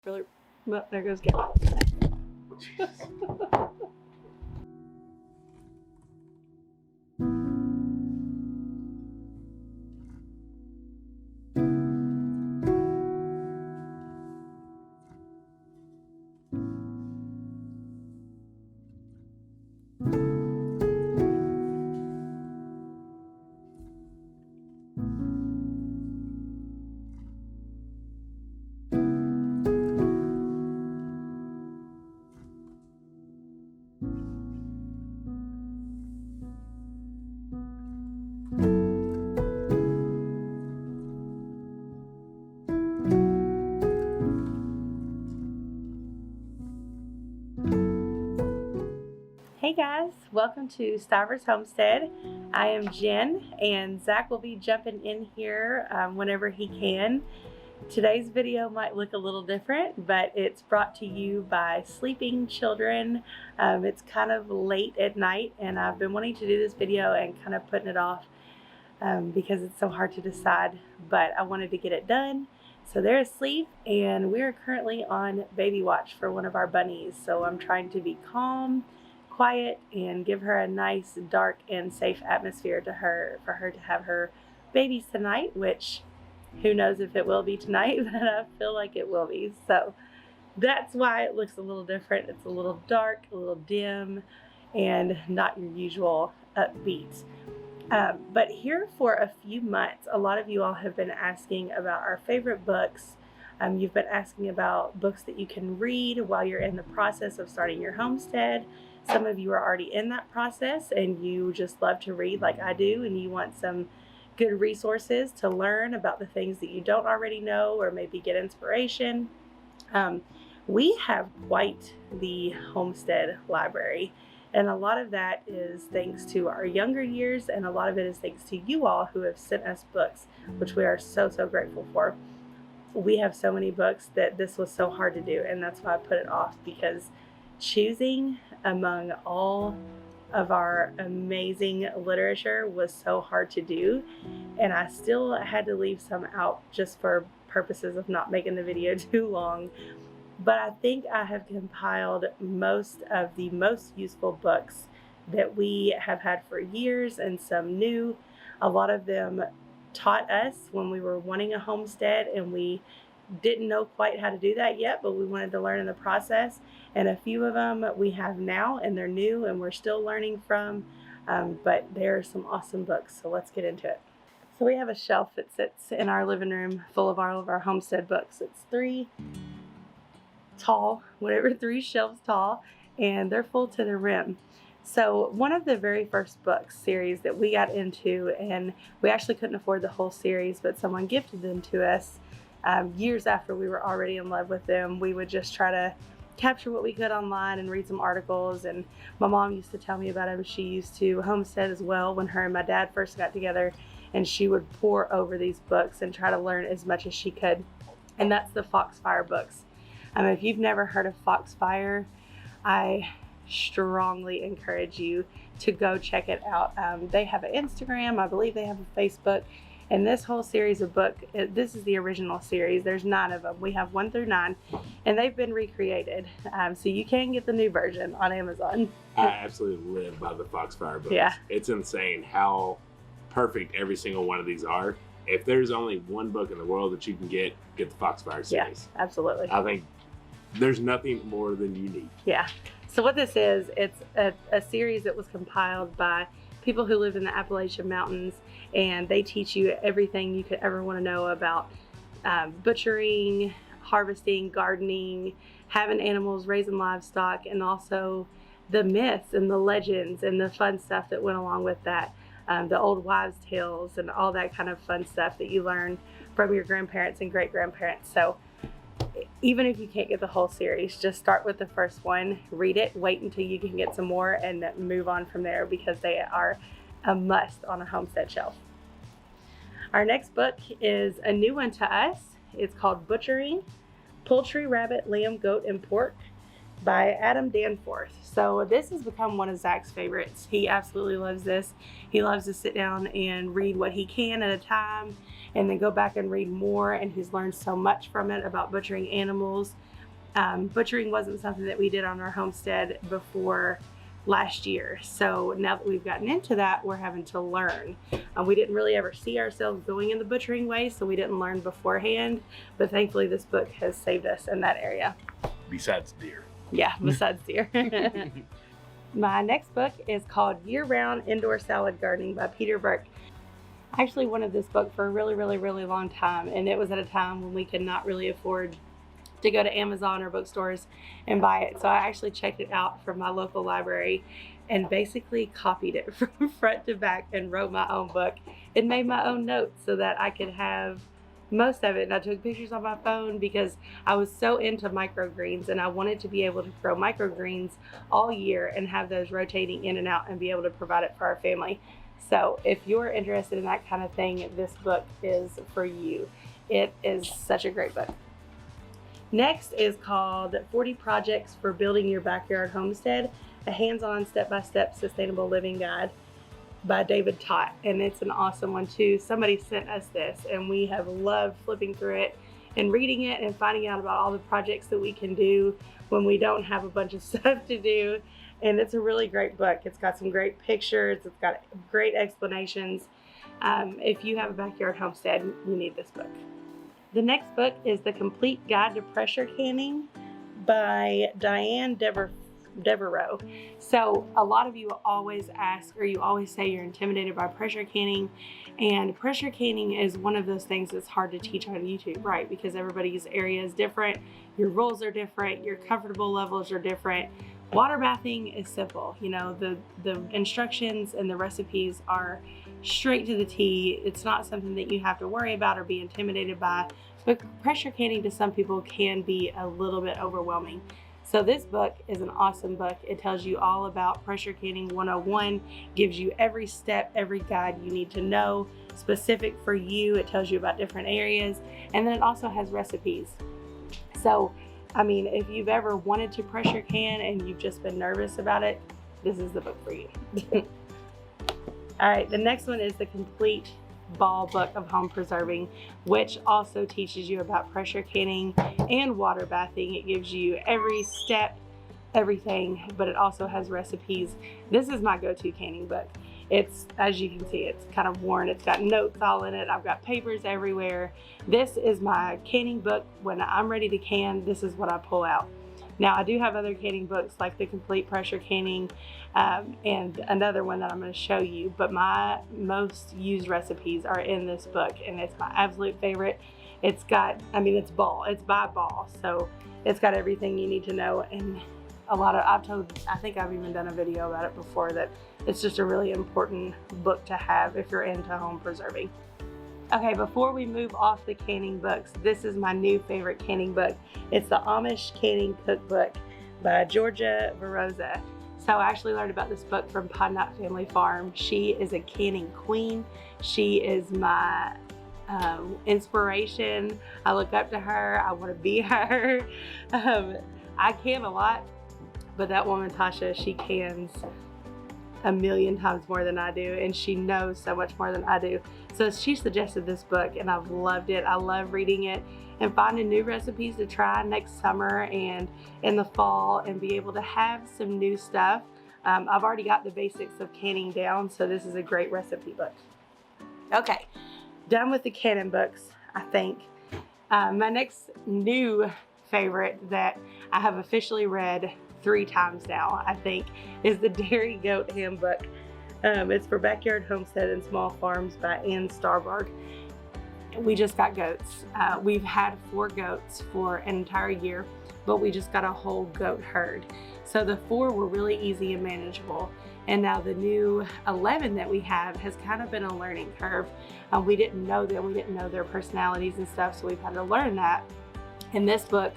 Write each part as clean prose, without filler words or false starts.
Really? Well, there goes Gavin. Hey guys, welcome to Stivers Homestead. I am Jen and Zach will be jumping in here whenever he can. Today's video might look a little different, but it's brought to you by sleeping children. It's kind of late at night and I've been wanting to do this video and kind of putting it off because it's so hard to decide, but I wanted to get it done. So they're asleep and we're currently on baby watch for one of our bunnies. So I'm trying to be calm, quiet, and give her a nice, dark, and safe atmosphere for her to have her babies tonight, which who knows if it will be tonight, but I feel like it will be. So that's why it looks a little different. It's a little dark, a little dim, and not your usual upbeat. But here for a few months, a lot of you all have been asking about our favorite books. You've been asking about books that you can read while you're in the process of starting your homestead. Some of you are already in that process and you just love to read like I do, and you want some good resources to learn about the things that you don't already know or maybe get inspiration. We have quite the homestead library, and a lot of that is thanks to our younger years, and a lot of it is thanks to you all who have sent us books, which we are so grateful for. We have so many books that this was so hard to do, and that's why I put it off, because choosing among all of our amazing literature was so hard to do, and I still had to leave some out just for purposes of not making the video too long. But I think I have compiled most of the most useful books that we have had for years, and some new. A lot of them taught us when we were wanting a homestead and we didn't know quite how to do that yet, but we wanted to learn in the process. And a few of them we have now, and they're new and we're still learning from, but there are some awesome books, so let's get into it. So we have a shelf that sits in our living room full of all of our homestead books. It's three shelves tall, and they're full to the rim. So one of the very first books series that we got into, and we actually couldn't afford the whole series, but someone gifted them to us years after we were already in love with them. We would just try to capture what we could online and read some articles, and my mom used to tell me about them. She used to homestead as well when her and my dad first got together, and she would pore over these books and try to learn as much as she could, and that's the Foxfire books. If you've never heard of Foxfire, I strongly encourage you to go check it out. They have an Instagram, I believe they have a Facebook, and this whole series of this is the original series. There's 9 of them. We have 1 through 9, and they've been recreated. So you can get the new version on Amazon. I absolutely live by the Foxfire books. Yeah. It's insane how perfect every single one of these are. If there's only one book in the world that you can get the Foxfire series. Yeah, absolutely. I think there's nothing more than you need. Yeah. So what this is, it's a series that was compiled by people who live in the Appalachian Mountains, and they teach you everything you could ever want to know about butchering, harvesting, gardening, having animals, raising livestock, and also the myths and the legends and the fun stuff that went along with that, the old wives' tales and all that kind of fun stuff that you learn from your grandparents and great-grandparents. So even if you can't get the whole series, just start with the first one, read it, wait until you can get some more, and move on from there, because they are a must on a homestead shelf. Our next book is a new one to us. It's called Butchering: Poultry, Rabbit, Lamb, Goat, and Pork by Adam Danforth. So this has become one of Zach's favorites. He absolutely loves this. He loves to sit down and read what he can at a time, and then go back and read more, and he's learned so much from it about butchering animals. Butchering wasn't something that we did on our homestead before last year. So now that we've gotten into that, we're having to learn. We didn't really ever see ourselves going in the butchering way, so we didn't learn beforehand. But thankfully, this book has saved us in that area. Besides deer. Yeah, besides deer. My next book is called Year-Round Indoor Salad Gardening by Peter Burke. I actually wanted this book for a really long time, and it was at a time when we could not really afford to go to Amazon or bookstores and buy it. So I actually checked it out from my local library and basically copied it from front to back and wrote my own book and made my own notes so that I could have most of it. And I took pictures on my phone because I was so into microgreens and I wanted to be able to grow microgreens all year and have those rotating in and out and be able to provide it for our family. So if you're interested in that kind of thing, this book is for you. It is such a great book. Next is called 40 Projects for Building Your Backyard Homestead, a hands-on step-by-step sustainable living guide by David Tott. And it's an awesome one too. Somebody sent us this and we have loved flipping through it and reading it and finding out about all the projects that we can do when we don't have a bunch of stuff to do. And it's a really great book. It's got some great pictures. It's got great explanations. If you have a backyard homestead, you need this book. The next book is The Complete Guide to Pressure Canning by Diane Devereaux. So a lot of you always ask, or you always say you're intimidated by pressure canning, and pressure canning is one of those things that's hard to teach on YouTube, right? Because everybody's area is different, your rules are different, your comfortable levels are different. Water bathing is simple. You know, the instructions and the recipes are straight to the T. It's not something that you have to worry about or be intimidated by, but pressure canning to some people can be a little bit overwhelming. So this book is an awesome book. It tells you all about pressure canning 101, gives you every step, every guide you need to know, specific for you. It tells you about different areas, and then it also has recipes. So, I mean, if you've ever wanted to pressure can and you've just been nervous about it, this is the book for you. All right, the next one is The Complete Ball Book of Home Preserving, which also teaches you about pressure canning and water bathing. It gives you every step, everything, but it also has recipes. This is my go-to canning book. It's, as you can see, it's kind of worn. It's got notes all in it. I've got papers everywhere. This is my canning book. When I'm ready to can, this is what I pull out. Now, I do have other canning books like The Complete Pressure Canning and another one that I'm going to show you, but my most used recipes are in this book, and it's my absolute favorite. It's got, I mean, it's by Ball, so it's got everything you need to know, and a lot of, I think I've even done a video about it before, that it's just a really important book to have if you're into home preserving. Okay, before we move off the canning books, this is my new favorite canning book. It's the Amish Canning Cookbook by Georgia Veroza. So I actually learned about this book from Podnut Family Farm. She is a canning queen. She is my inspiration. I look up to her. I want to be her. I can a lot, but that woman, Tasha, she cans a million times more than I do, and she knows so much more than I do. So she suggested this book, and I've loved it. I love reading it and finding new recipes to try next summer and in the fall, and be able to have some new stuff. I've already got the basics of canning down, so this is a great recipe book. Okay, done with the canning books, I think. My next new favorite that I have officially read 3 times now, I think, is the Dairy Goat Handbook. It's for Backyard Homestead and Small Farms by Ann Starberg. We just got goats. We've had 4 goats for an entire year, but we just got a whole goat herd. So the 4 were really easy and manageable. And now the new 11 that we have has kind of been a learning curve. We didn't know them, we didn't know their personalities and stuff, so we've had to learn that. In this book,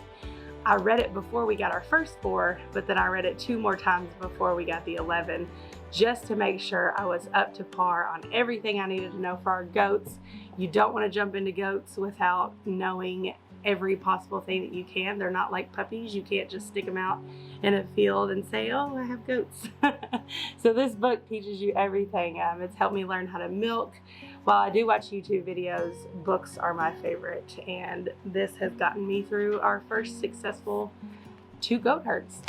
I read it before we got our first 4, but then I read it 2 more times before we got the 11, just to make sure I was up to par on everything I needed to know for our goats. You don't want to jump into goats without knowing every possible thing that you can. They're not like puppies. You can't just stick them out in a field and say, oh, I have goats. So this book teaches you everything. It's helped me learn how to milk, while I do watch YouTube videos, books are my favorite. And this has gotten me through our first successful 2 goat herds.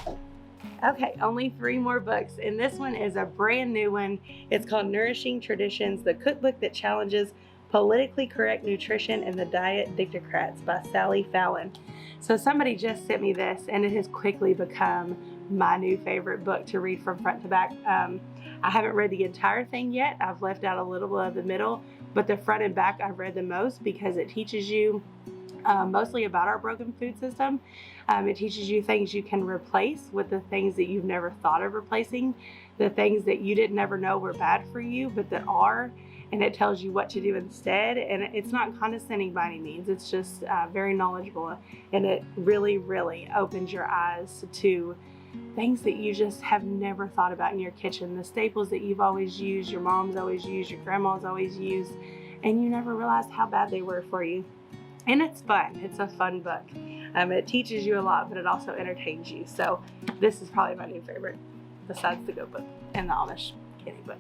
Okay, only 3 more books, and this one is a brand new one. It's called Nourishing Traditions, the cookbook that challenges politically correct nutrition and the diet dictocrats by Sally Fallon. So somebody just sent me this, and it has quickly become my new favorite book to read from front to back. I haven't read the entire thing yet. I've left out a little bit of the middle, but the front and back I've read the most because it teaches you mostly about our broken food system. It teaches you things you can replace with the things that you've never thought of replacing, the things that you didn't ever know were bad for you, but that are, and it tells you what to do instead. And it's not condescending by any means. It's just very knowledgeable, and it really, really opens your eyes to things that you just have never thought about in your kitchen, the staples that you've always used, your mom's always used, your grandma's always used, and you never realized how bad they were for you. And it's fun. It's a fun book. It teaches you a lot, but it also entertains you. So this is probably my new favorite, besides the goat book and the Amish kitty book.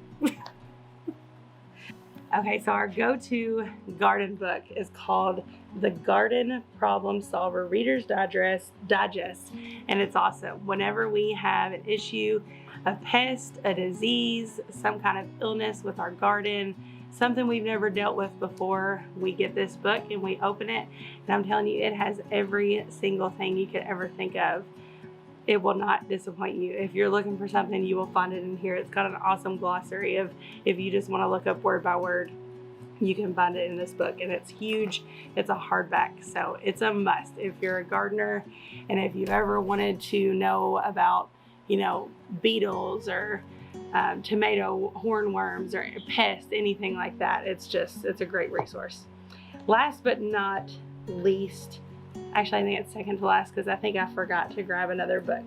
Okay, so our go-to garden book is called The Garden Problem Solver Reader's Digest, and it's awesome. Whenever we have an issue, a pest, a disease, some kind of illness with our garden, something we've never dealt with before, we get this book and we open it, and I'm telling you, it has every single thing you could ever think of. It will not disappoint you. If you're looking for something, you will find it in here. It's got an awesome glossary of, if you just want to look up word by word, you can find it in this book, and it's huge. It's a hardback, so it's a must if you're a gardener, and if you've ever wanted to know about, beetles or tomato hornworms or pests, anything like that. It's a great resource. Last but not least, actually I think it's second to last because I think I forgot to grab another book.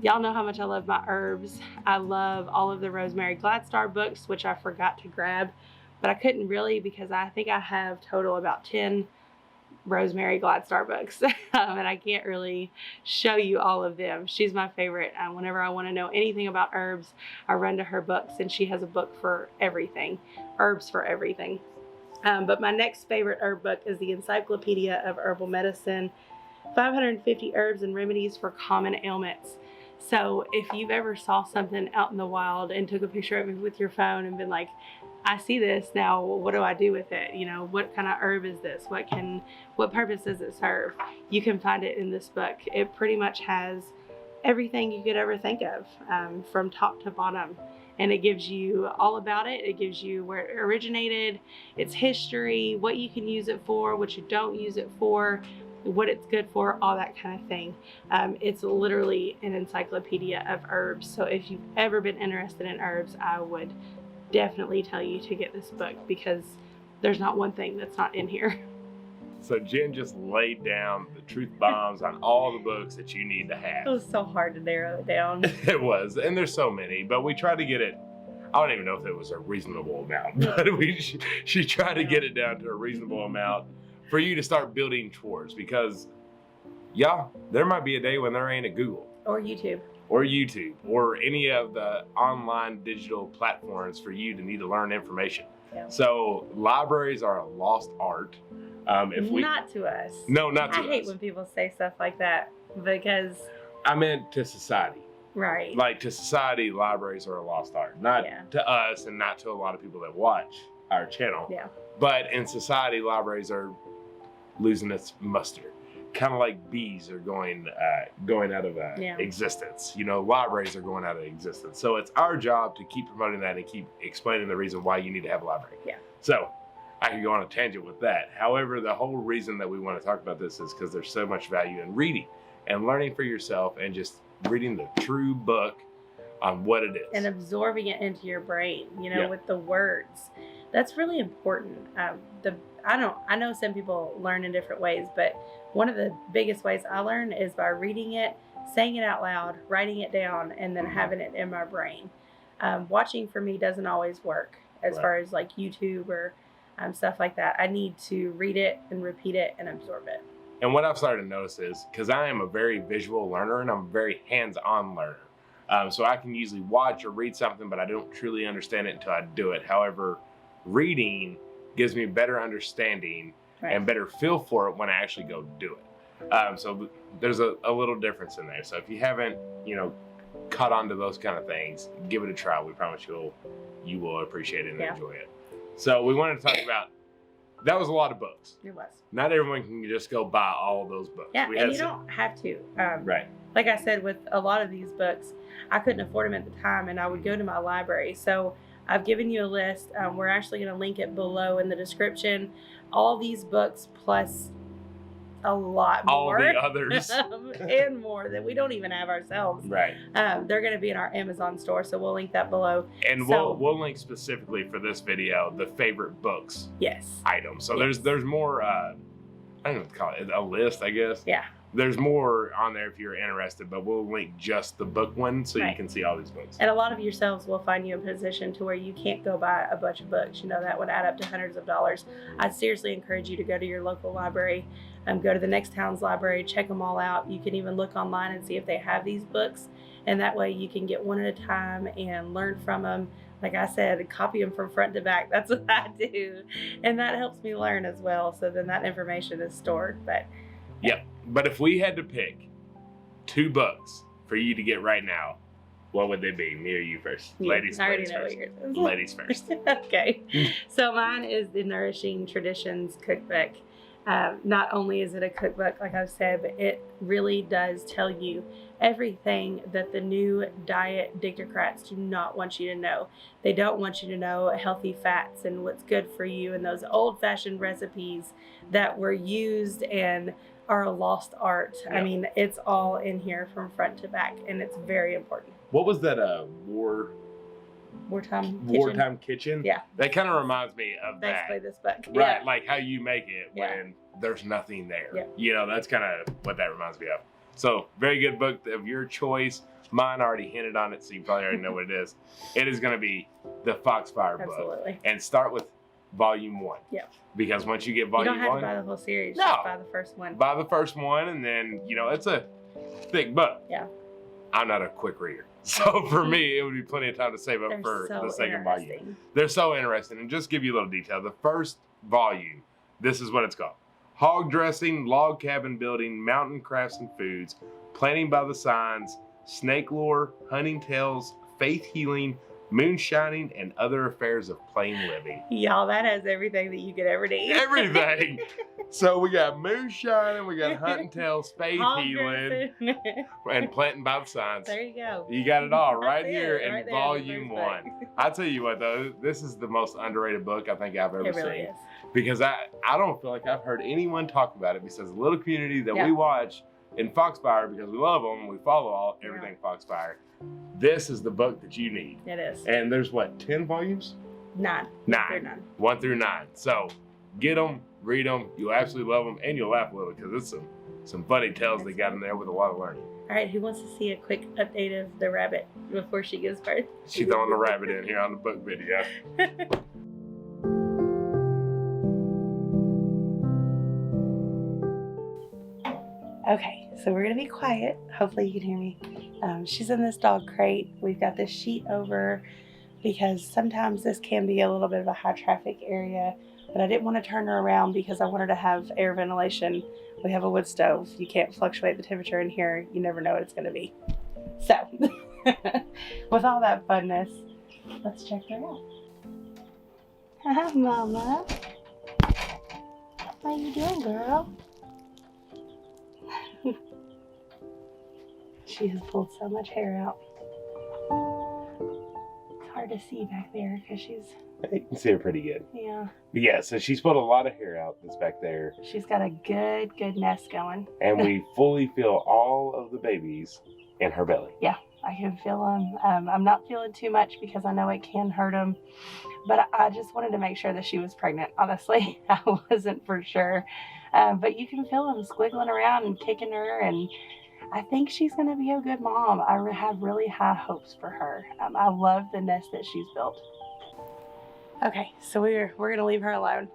Y'all know how much I love my herbs. I love all of the Rosemary Gladstar books, which I forgot to grab, but I couldn't really because I think I have total about 10 Rosemary Gladstar books, and I can't really show you all of them. She's my favorite. Whenever I want to know anything about herbs, I run to her books, and she has a book for everything, herbs for everything. But my next favorite herb book is the Encyclopedia of Herbal Medicine, 550 Herbs and Remedies for Common Ailments. So if you've ever saw something out in the wild and took a picture of it with your phone and been like, I see this now, what do I do with it? What kind of herb is this? What purpose does it serve? You can find it in this book. It pretty much has everything you could ever think of, from top to bottom. And it gives you all about it. It gives you where it originated, its history, what you can use it for, what you don't use it for, what it's good for, all that kind of thing. It's literally an encyclopedia of herbs. So if you've ever been interested in herbs, I would definitely tell you to get this book because there's not one thing that's not in here. So Jen just laid down the truth bombs on all the books that you need to have. It was so hard to narrow it down. It was, and there's so many, but we tried to get it, I don't even know if it was a reasonable amount, but she tried to get it down to a reasonable amount for you to start building towards, because there might be a day when there ain't a Google. Or YouTube. Or any of the online digital platforms for you to need to learn information. Yeah. So libraries are a lost art. Not to us. No, not to us. I hate when people say stuff like that because... I meant to society. Right. Like to society, libraries are a lost art. Not to us and not to a lot of people that watch our channel. Yeah. But in society, libraries are losing its muster. Kind of like bees are going out of existence. Libraries are going out of existence. So it's our job to keep promoting that and keep explaining the reason why you need to have a library. Yeah. So I could go on a tangent with that. However, the whole reason that we want to talk about this is because there's so much value in reading and learning for yourself and just reading the true book on what it is. And absorbing it into your brain, with the words. That's really important. I know some people learn in different ways, but one of the biggest ways I learn is by reading it, saying it out loud, writing it down, and then having it in my brain. Watching for me doesn't always work as far as like YouTube or stuff like that. I need to read it and repeat it and absorb it. And what I've started to notice is, because I am a very visual learner and I'm a very hands-on learner. So I can usually watch or read something, but I don't truly understand it until I do it. However, reading gives me better understanding and better feel for it when I actually go do it. So there's a little difference in there. So if you haven't, you know, caught on to those kind of things, give it a try. We promise you will appreciate it and enjoy it. So we wanted to talk about, that was a lot of books. It was. Not everyone can just go buy all of those books. Yeah, and you don't have to. Right. Like I said, with a lot of these books, I couldn't afford them at the time, and I would go to my library. So I've given you a list. We're actually going to link it below in the description. All these books plus a lot more. All the others. And more that we don't even have ourselves. Right. They're going to be in our Amazon store, so we'll link that below. And we'll link specifically for this video the favorite books item. So there's more, I don't know what to call it, a list, I guess. Yeah. There's more on there if you're interested, but we'll link just the book one so you can see all these books. And a lot of yourselves will find you in a position to where you can't go buy a bunch of books. You know, that would add up to hundreds of dollars. I'd seriously encourage you to go to your local library, go to the next town's library, check them all out. You can even look online and see if they have these books. And that way you can get one at a time and learn from them. Like I said, copy them from front to back. That's what I do. And that helps me learn as well. So then that information is stored. But yep. But if we had to pick 2 books for you to get right now, what would they be? Me or you first? Ladies first. Ladies first. Okay. So mine is the Nourishing Traditions cookbook. Not only is it a cookbook, like I've said, but it really does tell you everything that the new diet dictocrats do not want you to know. They don't want you to know healthy fats and what's good for you and those old-fashioned recipes that were used and are a lost art. Yep. I mean, it's all in here from front to back, and it's very important. What was that wartime kitchen? Yeah. That kind of reminds me of basically this book. Right, like how you make it when there's nothing there. Yeah. You know, that's kind of what that reminds me of. So, very good book of your choice. Mine already hinted on it, so you probably already know what it is. It is going to be the Foxfire book. Absolutely. And start with volume 1. Yeah. Because once you get volume 1, you don't have to buy the whole series. Just buy the first one. Buy the first one, and then, you know, it's a thick book. Yeah. I'm not a quick reader. So for me, it would be plenty of time to save up for the second volume. They're so interesting. And just give you a little detail. The first volume, this is what it's called. Hog dressing, log cabin building, mountain crafts and foods, planting by the signs, snake lore, hunting tales, faith healing, moonshining, and other affairs of plain living. Y'all, that has everything that you could ever need. Everything. So we got moonshining, we got hunting tales, faith healing, and planting by the signs. There you go. You got it all right here in volume 1. I tell you what though, this is the most underrated book I think I've ever seen. It really is. Because I don't feel like I've heard anyone talk about it besides the little community that we watch in Foxfire because we love them, we follow everything Foxfire. This is the book that you need. It is. And there's what, 10 volumes? 9. 1 through 9. So get them, read them. You'll absolutely love them, and you'll laugh a little because it's some funny tales they got in there with a lot of learning. All right, who wants to see a quick update of the rabbit before she gives birth? She's throwing the rabbit in here on the book video. Okay, so we're gonna be quiet. Hopefully you can hear me. She's in this dog crate. We've got this sheet over because sometimes this can be a little bit of a high traffic area, but I didn't want to turn her around because I wanted to have air ventilation. We have a wood stove. You can't fluctuate the temperature in here. You never know what it's gonna be. So, with all that funness, let's check her out. Hi, Mama. How you doing, girl? She has pulled so much hair out. It's hard to see back there because she's... You can see her pretty good. Yeah. Yeah, so she's pulled a lot of hair out that's back there. She's got a good nest going. And we fully feel all of the babies in her belly. Yeah, I can feel them. I'm not feeling too much because I know it can hurt them. But I just wanted to make sure that she was pregnant, honestly. I wasn't for sure. But you can feel them squiggling around and kicking her, and I think she's going to be a good mom. I have really high hopes for her. I love the nest that she's built. Okay, so we're going to leave her alone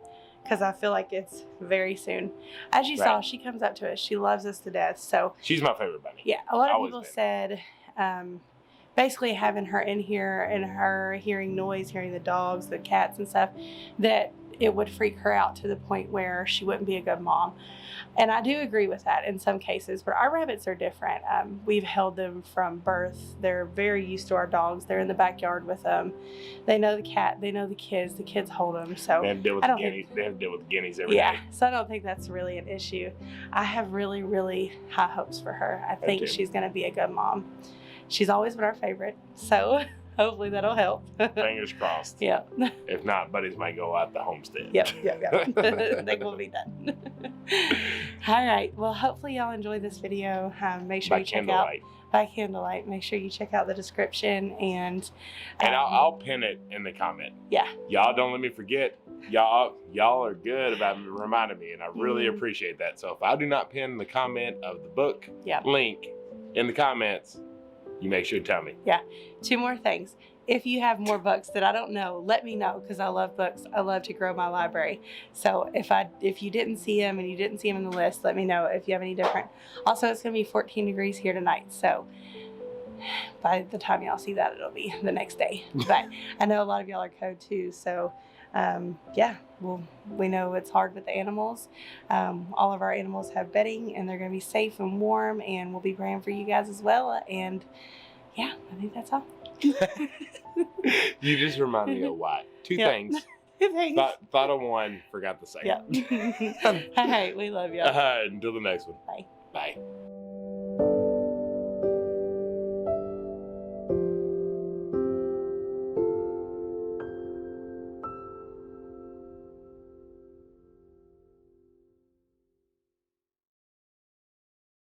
because I feel like it's very soon. As you saw, she comes up to us. She loves us to death. So she's my favorite bunny. Yeah, a lot of people said basically having her in here and her hearing noise, hearing the dogs, the cats and stuff, that it would freak her out to the point where she wouldn't be a good mom. And I do agree with that in some cases, but our rabbits are different. We've held them from birth. They're very used to our dogs. They're in the backyard with them. They know the cat. They know the kids. The kids hold them. So they have to deal with the guineas. They have to deal with the guineas every day. So I don't think that's really an issue. I have really, really high hopes for her. I think she's going to be a good mom. She's always been our favorite. So hopefully that'll help. Fingers crossed. Yeah. If not, buddies might go out the homestead. Yep. They will be done. All right. Well, hopefully y'all enjoyed this video. Make sure you check out by candlelight. Make sure you check out the description and I'll pin it in the comment. Yeah. Y'all don't let me forget. Y'all are good about reminding me, and I really appreciate that. So if I do not pin the comment of the book link in the comments, you make sure to tell me. Yeah. 2 more things. If you have more books that I don't know, let me know, because I love books. I love to grow my library. So if you didn't see them and you didn't see them in the list, let me know if you have any different. Also, it's going to be 14 degrees here tonight. So by the time y'all see that, it'll be the next day. But I know a lot of y'all are code too. So yeah, we know it's hard with the animals. All of our animals have bedding, and they're going to be safe and warm, and we'll be praying for you guys as well. And yeah, I think that's all. You just remind me of what? 2 things. 2 things. Thought of one, forgot the second. Yeah. All right, we love you. Until the next one. Bye. Bye.